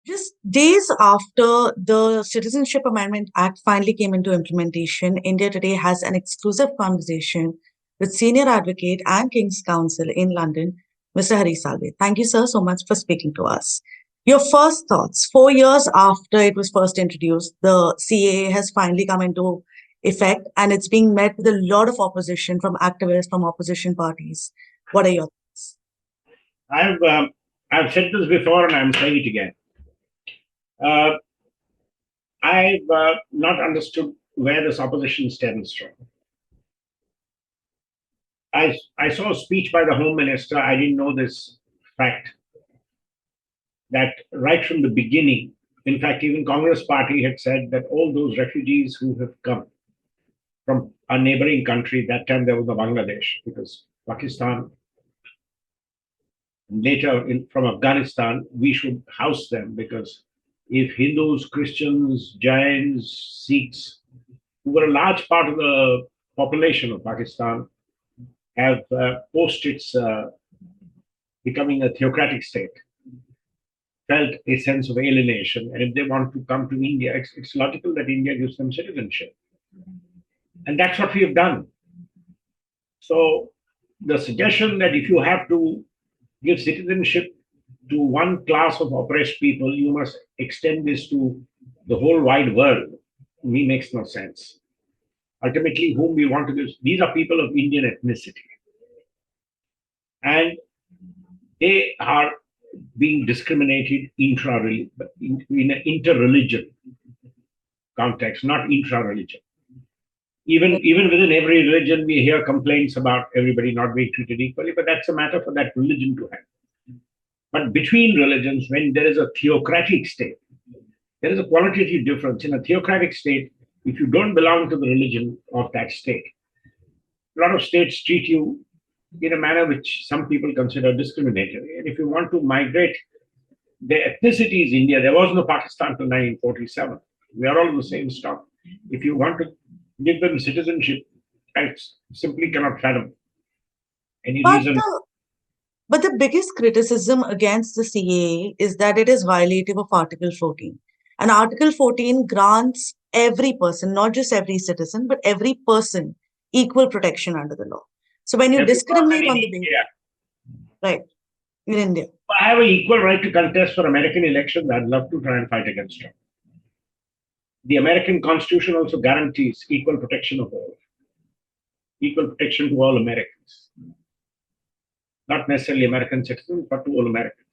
Just days after the Citizenship Amendment Act finally came into implementation, India today has an exclusive conversation with senior advocate and King's Counsel in London, Mr. Harish Salve. Thank you, sir, so much for speaking to us. Your first thoughts, 4 years after it was first introduced, the CAA has finally come into effect and it's being met with a lot of opposition from activists, from opposition parties. What are your thoughts? I've said this before and I'm saying it again. I've not understood where this opposition stems from. I saw a speech by the Home Minister. I didn't know this fact, that right from the beginning, in fact, even Congress party had said that all those refugees who have come from a neighboring country, that time there was the Bangladesh, because Pakistan, later from Afghanistan, we should house them, because if Hindus, Christians, Jains, Sikhs, who were a large part of the population of Pakistan, have post its becoming a theocratic state, felt a sense of alienation. And if they want to come to India, it's logical that India gives them citizenship. And that's what we have done. So the suggestion that if you have to give citizenship to one class of oppressed people, you must extend this to the whole wide world, me makes no sense. Ultimately, whom we want to give, these are people of Indian ethnicity. And they are being discriminated in an inter-religion context, not intra-religion. Even within every religion, we hear complaints about everybody not being treated equally, but that's a matter for that religion to have. But between religions, when there is a theocratic state, there is a qualitative difference. In a theocratic state, if you don't belong to the religion of that state, a lot of states treat you in a manner which some people consider discriminatory. And if you want to migrate, the ethnicity is India. There was no Pakistan till 1947. We are all the same stock. If you want to give them citizenship, I simply cannot fathom any reason. But the biggest criticism against the CAA is that it is violative of Article 14. And Article 14 grants every person, not just every citizen, but every person, equal protection under the law. So when you discriminate on the basis, right, in India. I have an equal right to contest for American elections. I'd love to try and fight against Trump. The American Constitution also guarantees equal protection of all, equal protection to all Americans. Not necessarily American citizens, but to all Americans.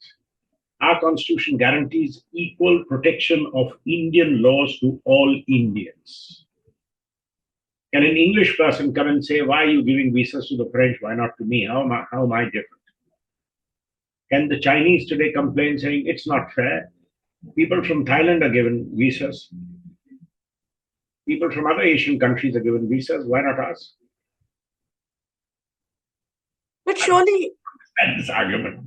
Our Constitution guarantees equal protection of Indian laws to all Indians. Can an English person come and say, why are you giving visas to the French? Why not to me? How am I different? Can the Chinese today complain saying it's not fair? People from Thailand are given visas. People from other Asian countries are given visas. Why not us? But surely, this argument.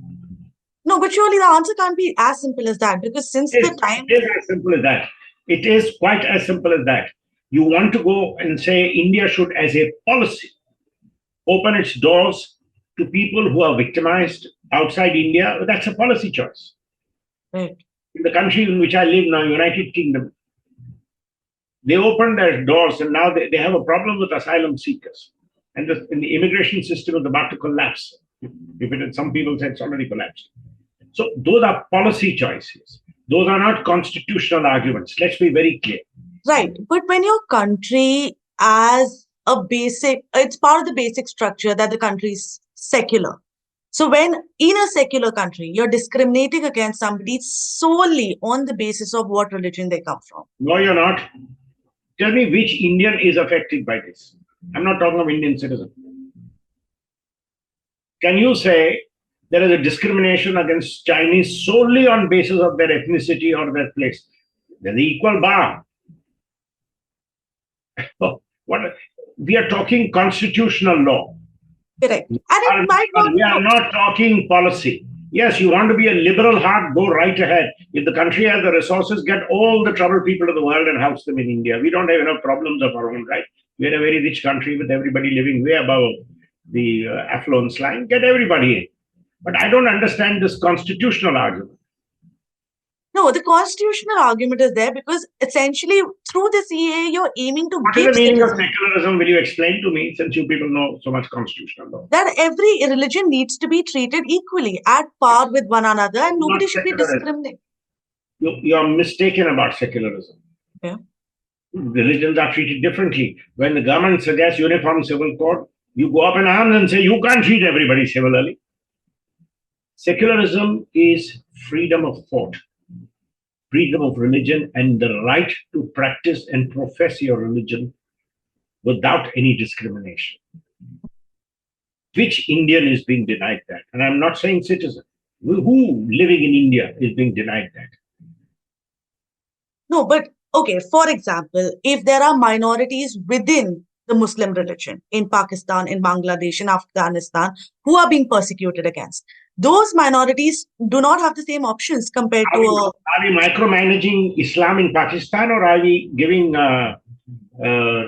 No, but surely the answer can't be as simple as that, because since the time... It is as simple as that. It is quite as simple as that. You want to go and say India should, as a policy, open its doors to people who are victimized outside India. That's a policy choice. Right. In the country in which I live now, United Kingdom, they opened their doors and now they have a problem with asylum seekers. And the immigration system is about to collapse. Some people say it's already collapsed. So those are policy choices. Those are not constitutional arguments. Let's be very clear. Right. But when your country as a basic, it's part of the basic structure that the country is secular. So when in a secular country, you're discriminating against somebody solely on the basis of what religion they come from. No, you're not. Tell me which Indian is affected by this. I'm not talking of Indian citizen. Can you say there is a discrimination against Chinese solely on basis of their ethnicity or their place? There's the equal bar. We are talking constitutional law. Correct. We are not talking policy. Yes, you want to be a liberal heart, go right ahead. If the country has the resources, get all the troubled people of the world and house them in India. We don't have enough problems of our own, right? We're a very rich country with everybody living way above the affluence line. Get everybody in. But I don't understand this constitutional argument. No, the constitutional argument is there because essentially through the CAA, you're aiming to What is give the meaning of citizens secularism? Will you explain to me, since you people know so much constitutional law? that every religion needs to be treated equally, at par with one another, and Not nobody should be secularism. discriminated. You are mistaken about secularism. Yeah. Religions are treated differently. When the government suggests uniform civil code, you go up in arms and say you can't treat everybody similarly. Secularism is freedom of thought, freedom of religion, and the right to practice and profess your religion without any discrimination. Which Indian is being denied that? And I'm not saying citizen. Who living in India is being denied that? No, but okay, for example, if there are minorities within the Muslim religion in Pakistan, in Bangladesh, in Afghanistan, who are being persecuted against, those minorities do not have the same options compared to Are we micromanaging Islam in Pakistan, or are we giving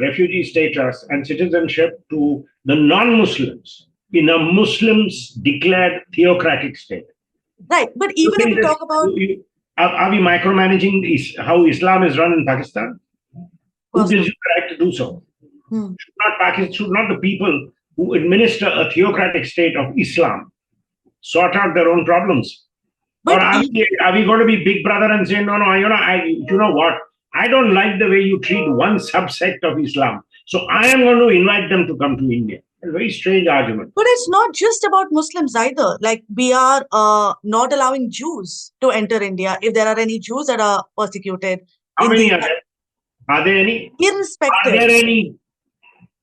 refugee status and citizenship to the non-Muslims in a Muslims declared theocratic state? right. But even if we talk about, are we micromanaging how Islam is run in Pakistan? Who gives you the right to do so? Should not the people who administer a theocratic state of Islam sort out their own problems? but Or are we going to be big brother and say, no, you know what? I don't like the way you treat one subsect of Islam, so I am going to invite them to come to India. A very strange argument. But it's not just about Muslims either. Like we are not allowing Jews to enter India if there are any Jews that are persecuted. How many are there? Are there any? Irrespective. Are there any?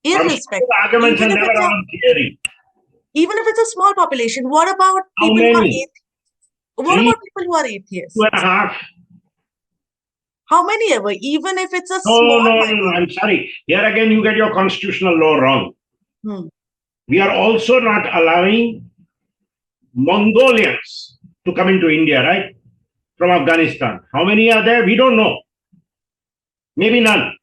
Irrespective. Arguments are Even if never it's a- on theory. Even if it's a small population, what about How people who are many? What Three? about people who are atheists? 2.5. How many ever? Even if it's a No, small no, minority. I'm sorry. Here again, you get your constitutional law wrong. We are also not allowing Mongolians to come into India, right? From Afghanistan. How many are there? We don't know. Maybe none.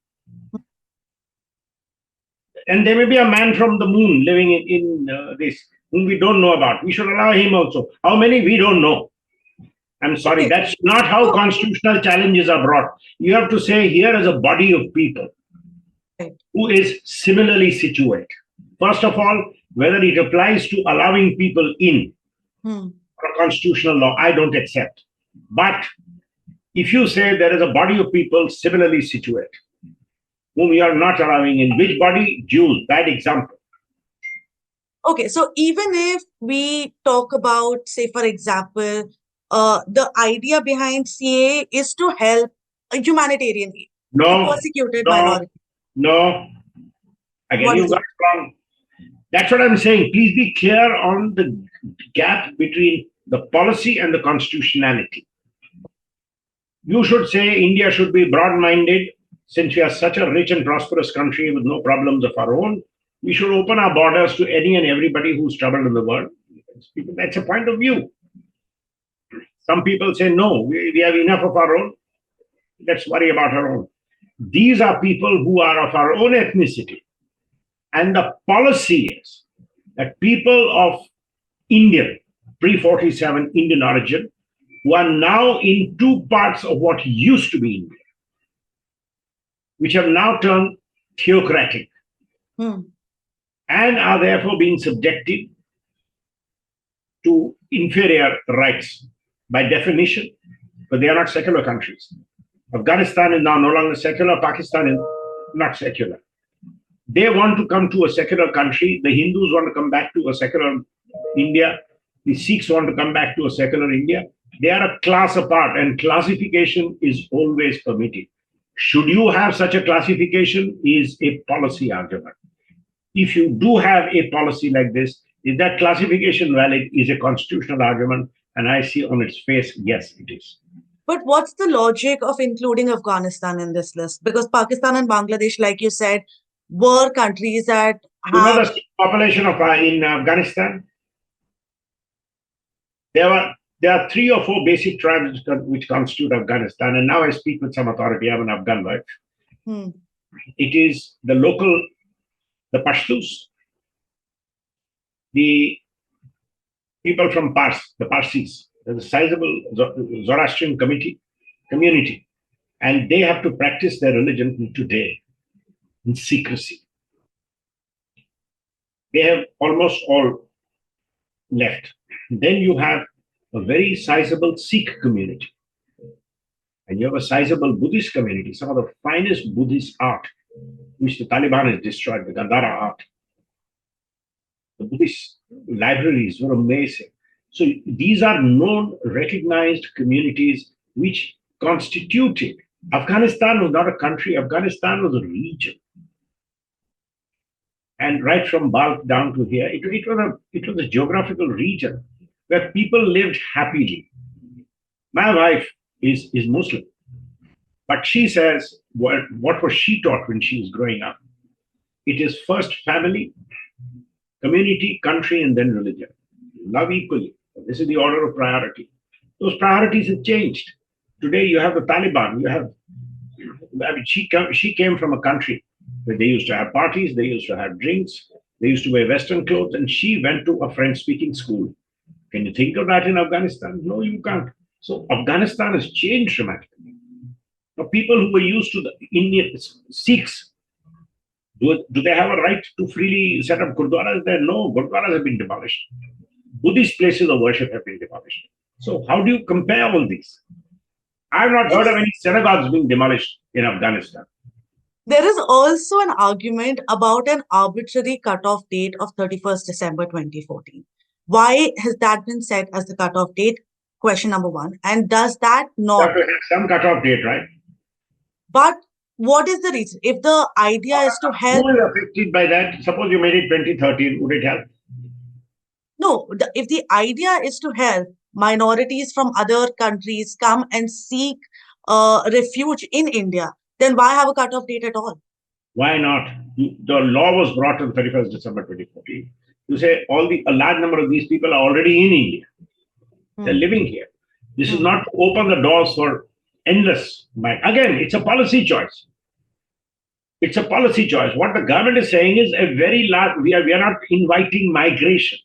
And there may be a man from the moon living in this, whom we don't know about. We should allow him also. How many? We don't know. I'm sorry, Okay. that's not how constitutional challenges are brought. You have to say here is a body of people who is similarly situated. First of all, whether it applies to allowing people in for a constitutional law, I don't accept. But if you say there is a body of people similarly situated, whom you are not allowing in, which body? Jews, bad example. Okay, so even if we talk about, say, for example, the idea behind CAA is to help a humanitarian aid to No, persecuted no, minority. no. Again, What you is got it wrong. That's what I'm saying. Please be clear on the gap between the policy and the constitutionality. You should say India should be broad-minded. Since we are such a rich and prosperous country with no problems of our own, we should open our borders to any and everybody who's troubled in the world. That's a point of view. Some people say, no, we have enough of our own. Let's worry about our own. These are people who are of our own ethnicity. And the policy is that people of Indian, pre-47 Indian origin, who are now in two parts of what used to be India, which have now turned theocratic, and are therefore being subjected to inferior rights by definition, but they are not secular countries. Afghanistan is now no longer secular, Pakistan is not secular. They want to come to a secular country, the Hindus want to come back to a secular India, the Sikhs want to come back to a secular India. They are a class apart, and classification is always permitted. Should you have such a classification is a policy argument. If you do have a policy like this, is that classification valid is a constitutional argument, and I see on its face, yes, it is. But what's the logic of including Afghanistan in this list? Because Pakistan and Bangladesh, like you said, were countries that You know have... the population of in Afghanistan? There are 3 or 4 basic tribes which constitute Afghanistan, and now I speak with some authority. I have an Afghan wife. It is the local, the Pashtus, the people from Pars, the Parsis. There's a sizable Zoroastrian community community, and they have to practice their religion today in secrecy. They have almost all left. Then you have a very sizable Sikh community, and you have a sizable Buddhist community, some of the finest Buddhist art, which the Taliban has destroyed, the Gandhara art. The Buddhist libraries were amazing. So these are known, recognized communities which constituted. Afghanistan was not a country, Afghanistan was a region. And right from Balkh down to here, it was a geographical region where people lived happily. My wife is Muslim, but she says, what was she taught when she was growing up? It is first family, community, country, and then religion. Love equally. This is the order of priority. Those priorities have changed. Today you have the Taliban. She came from a country where they used to have parties, they used to have drinks, they used to wear Western clothes, and she went to a French-speaking school. Can you think of that in Afghanistan? No, you can't. So Afghanistan has changed dramatically. Now, people who were used to the Indian Sikhs, do they have a right to freely set up gurdwaras there? No, gurdwaras have been demolished. Buddhist places of worship have been demolished. So how do you compare all these? I have not heard of any synagogues being demolished in Afghanistan. There is also an argument about an arbitrary cutoff date of 31st December 2014. Why has that been set as the cutoff date? Question number one. And does that not... You have to have some cutoff date, right? But what is the reason? If the idea is to help... Who is affected by that? Suppose you made it 2013, would it help? No, if the idea is to help minorities from other countries come and seek refuge in India, then why have a cutoff date at all? Why not? The law was brought on 31st December 2014. You say a large number of these people are already in India. They're living here. This is not to open the doors for endless. Again, it's a policy choice. It's a policy choice. What the government is saying is a very large, we are not inviting migration.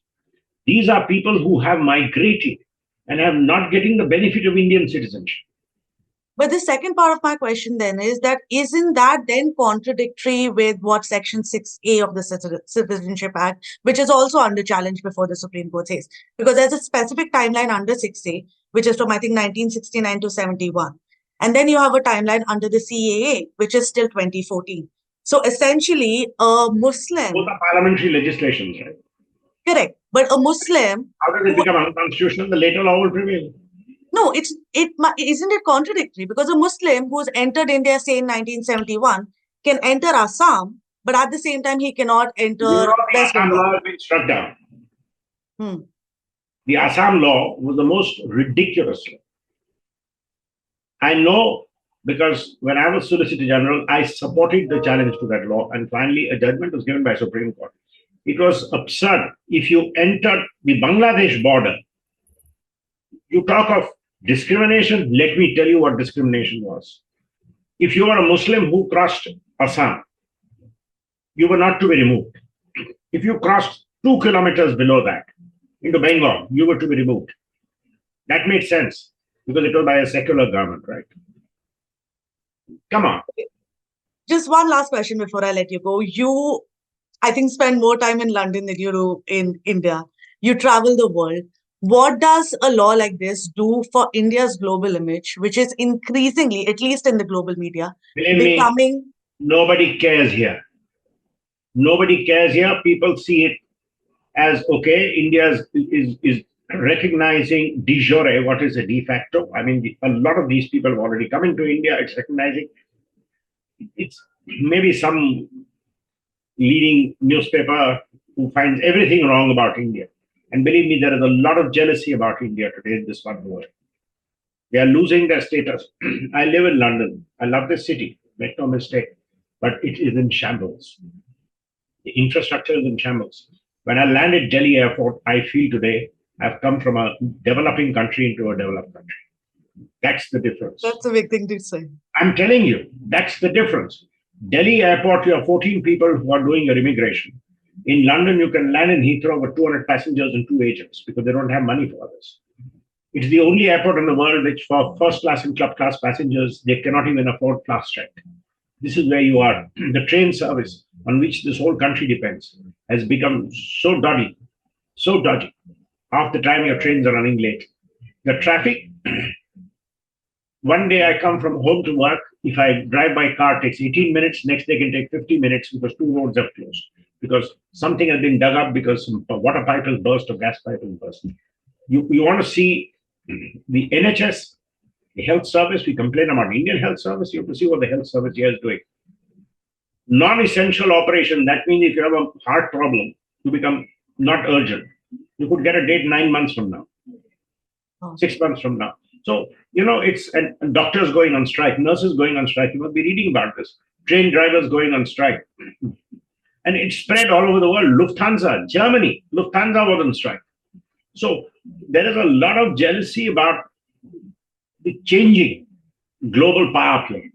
These are people who have migrated and have not getting the benefit of Indian citizenship. But the second part of my question then is that isn't that then contradictory with what Section 6A of the Citizenship Act, which is also under challenge before the Supreme Court says? Because there's a specific timeline under 6A, which is from, I think, 1969 to 71. And then you have a timeline under the CAA, which is still 2014. So essentially, a Muslim... Both are parliamentary legislations, right? Correct. But a Muslim... How does it become unconstitutional? The later law will prevail. No, isn't it contradictory? Because a Muslim who's entered India, say in 1971, can enter Assam, but at the same time he cannot enter the West Assam Bengal. law has been struck down. The Assam law was the most ridiculous law. I know because when I was Solicitor General, I supported the challenge to that law, and finally a judgment was given by Supreme Court. It was absurd. If you entered the Bangladesh border, you talk of discrimination. Let me tell you what discrimination was. If you were a Muslim who crossed Assam, you were not to be removed. If you crossed 2 kilometers below that into Bengal, you were to be removed. That made sense because it was by a secular government, right? Come on. Just one last question before I let you go. You, I think, spend more time in London than you do in India. You travel the world. What does a law like this do for India's global image, which is increasingly, at least in the global media, becoming... Nobody cares here. Nobody cares here. People see it as, okay, India is recognizing de jure what is a de facto. I mean, a lot of these people have already come into India. It's recognizing. It's maybe some leading newspaper who finds everything wrong about India. And believe me, there is a lot of jealousy about India today in this part of the world. They are losing their status. I live in London. I love this city, make no mistake, but it is in shambles. The infrastructure is in shambles. When I land at Delhi airport, I feel today I've come from a developing country into a developed country. That's the difference. That's a big thing to say. I'm telling you, that's the difference. Delhi airport, you have 14 people who are doing your immigration. In London, you can land in Heathrow with 200 passengers and 2 agents because they don't have money for others. It's the only airport in the world which, for first class and club class passengers, they cannot even afford fast track. This is where you are. The train service on which this whole country depends has become so dodgy, so dodgy. Half the time your trains are running late. The traffic, one day I come from home to work. If I drive by car, it takes 18 minutes. Next day can take 50 minutes because two roads have closed. Because something has been dug up because some water pipe has burst or gas pipe has burst. You want to see the NHS, the health service. We complain about Indian health service. You have to see what the health service here is doing. Non-essential operation, that means if you have a heart problem, to become not urgent. You could get a date 9 months from now, 6 months from now. So, it's and doctors going on strike, nurses going on strike. You must be reading about this. Train drivers going on strike. And it's spread all over the world. Lufthansa, Germany, Lufthansa was on strike. So there is a lot of jealousy about the changing global power play.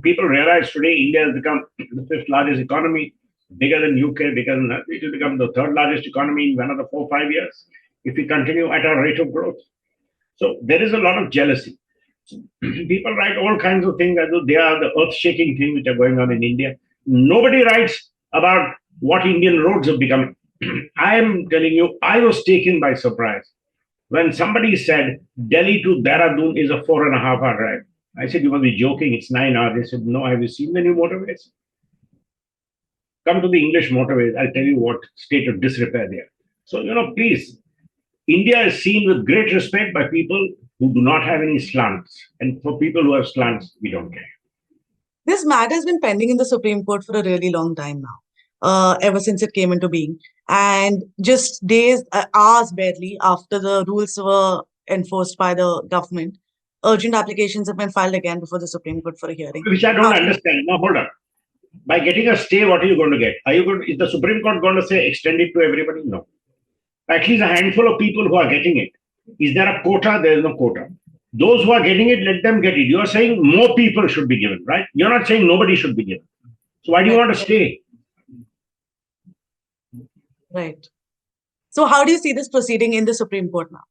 People realize today India has become the fifth largest economy, bigger than UK, bigger than that. It will become the third largest economy in another 4 or 5 years if we continue at our rate of growth. So there is a lot of jealousy. People write all kinds of things as though they are the earth-shaking things which are going on in India. Nobody writes about what Indian roads have become. I am telling you, I was taken by surprise when somebody said Delhi to Dehradun is a 4.5-hour drive. I said, you must be joking, it's 9 hours. They said, no, have you seen the new motorways? Come to the English motorways, I'll tell you what state of disrepair they are. So, please, India is seen with great respect by people who do not have any slants. And for people who have slants, we don't care. This matter has been pending in the Supreme Court for a really long time now, ever since it came into being. And just days, hours barely after the rules were enforced by the government, urgent applications have been filed again before the Supreme Court for a hearing. Which I don't understand. Now, hold on. By getting a stay, what are you going to get? Is the Supreme Court going to say extend it to everybody? No. At least a handful of people who are getting it. Is there a quota? There is no quota. Those who are getting it, let them get it. You are saying more people should be given, right? You're not saying nobody should be given. So why do you want to stay? Right. So how do you see this proceeding in the Supreme Court now?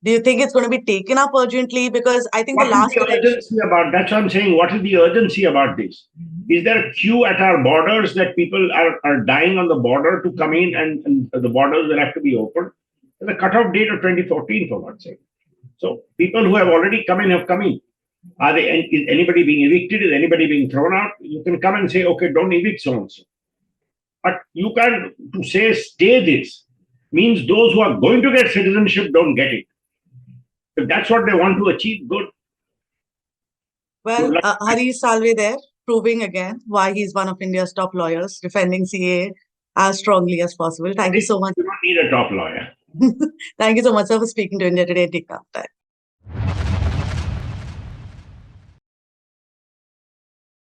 Do you think it's going to be taken up urgently? Because I think What is the urgency about? That's what I'm saying. What is the urgency about this? Is there a queue at our borders that people are dying on the border to come in and the borders will have to be opened? There's a cutoff date of 2014, for God's sake. So people who have already come in have come in. Is anybody being evicted? Is anybody being thrown out? You can come and say, okay, don't evict so-and-so. But you can't, to say stay this means those who are going to get citizenship don't get it. If that's what they want to achieve, good. Well, Harish Salve there, proving again why he's one of India's top lawyers, defending CAA as strongly as possible. Thank you so much. You don't need a top lawyer. Thank you so much, sir, for speaking to India Today. Take up time.